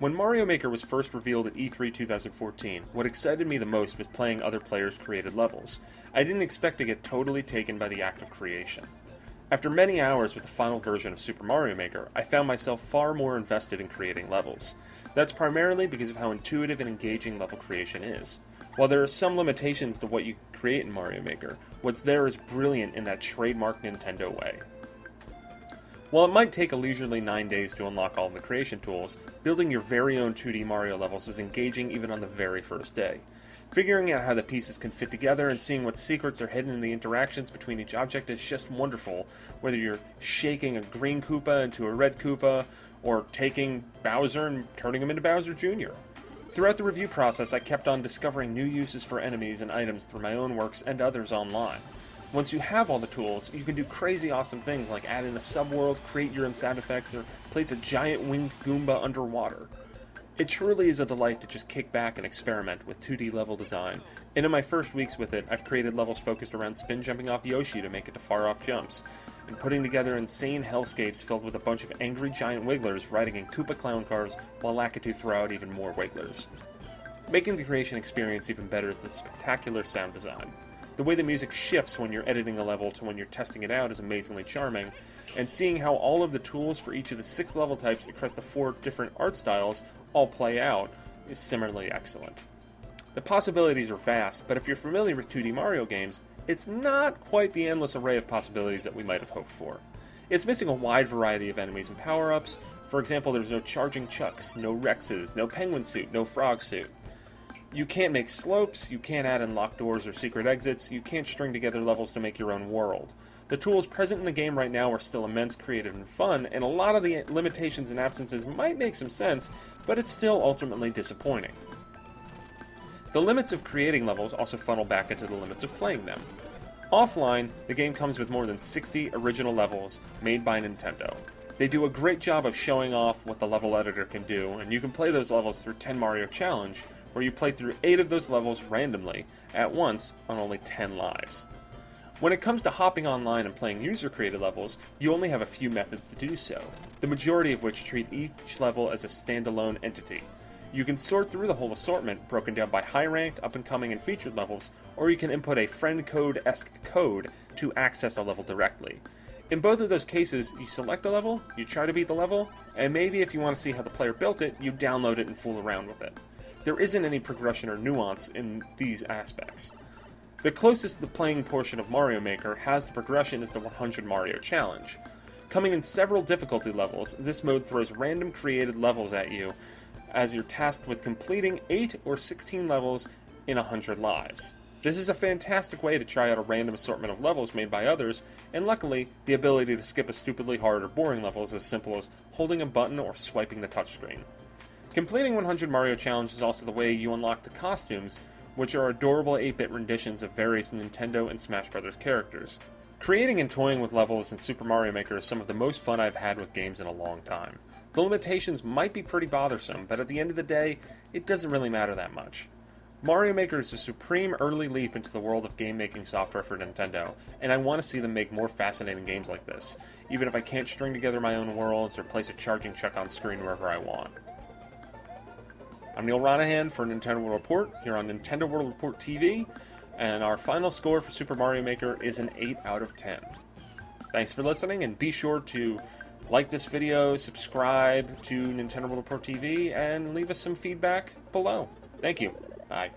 When Mario Maker was first revealed at E3 2014, what excited me the most was playing other players' created levels. I didn't expect to get totally taken by the act of creation. After many hours with the final version of Super Mario Maker, I found myself far more invested in creating levels. That's primarily because of how intuitive and engaging level creation is. While there are some limitations to what you can create in Mario Maker, what's there is brilliant in that trademark Nintendo way. While it might take a leisurely 9 days to unlock all of the creation tools, building your very own 2D Mario levels is engaging even on the very first day. Figuring out how the pieces can fit together and seeing what secrets are hidden in the interactions between each object is just wonderful, whether you're shaking a green Koopa into a red Koopa, or taking Bowser and turning him into Bowser Jr. Throughout the review process, I kept on discovering new uses for enemies and items through my own works and others online. Once you have all the tools, you can do crazy awesome things like add in a subworld, create your own sound effects, or place a giant winged Goomba underwater. It truly is a delight to just kick back and experiment with 2D level design, and in my first weeks with it, I've created levels focused around spin jumping off Yoshi to make it to far-off jumps, and putting together insane hellscapes filled with a bunch of angry giant wigglers riding in Koopa clown cars while Lakitu throw out even more wigglers. Making the creation experience even better is the spectacular sound design. The way the music shifts when you're editing a level to when you're testing it out is amazingly charming, and seeing how all of the tools for each of the 6 level types across the 4 different art styles all play out is similarly excellent. The possibilities are vast, but if you're familiar with 2D Mario games, it's not quite the endless array of possibilities that we might have hoped for. It's missing a wide variety of enemies and power-ups. For example, there's no charging Chucks, no Rexes, no penguin suit, no frog suit. You can't make slopes, you can't add in locked doors or secret exits, you can't string together levels to make your own world. The tools present in the game right now are still immense, creative, and fun, and a lot of the limitations and absences might make some sense, but it's still ultimately disappointing. The limits of creating levels also funnel back into the limits of playing them. Offline, the game comes with more than 60 original levels made by Nintendo. They do a great job of showing off what the level editor can do, and you can play those levels through 10 Mario Challenge, where you play through 8 of those levels randomly, at once, on only 10 lives. When it comes to hopping online and playing user-created levels, you only have a few methods to do so, the majority of which treat each level as a standalone entity. You can sort through the whole assortment, broken down by high-ranked, up-and-coming, and featured levels, or you can input a friend code-esque code to access a level directly. In both of those cases, you select a level, you try to beat the level, and maybe if you want to see how the player built it, you download it and fool around with it. There isn't any progression or nuance in these aspects. The closest to the playing portion of Mario Maker has the progression is the 100 Mario Challenge. Coming in several difficulty levels, this mode throws random created levels at you as you're tasked with completing 8 or 16 levels in 100 lives. This is a fantastic way to try out a random assortment of levels made by others, and luckily, the ability to skip a stupidly hard or boring level is as simple as holding a button or swiping the touchscreen. Completing 100 Mario Challenge is also the way you unlock the costumes, which are adorable 8-bit renditions of various Nintendo and Smash Bros. Characters. Creating and toying with levels in Super Mario Maker is some of the most fun I've had with games in a long time. The limitations might be pretty bothersome, but at the end of the day, it doesn't really matter that much. Mario Maker is a supreme early leap into the world of game-making software for Nintendo, and I want to see them make more fascinating games like this, even if I can't string together my own worlds or place a charging Chuck on screen wherever I want. I'm Neal Ronahan for Nintendo World Report, here on Nintendo World Report TV, and our final score for Super Mario Maker is an 8 out of 10. Thanks for listening, and be sure to like this video, subscribe to Nintendo World Report TV, and leave us some feedback below. Thank you. Bye.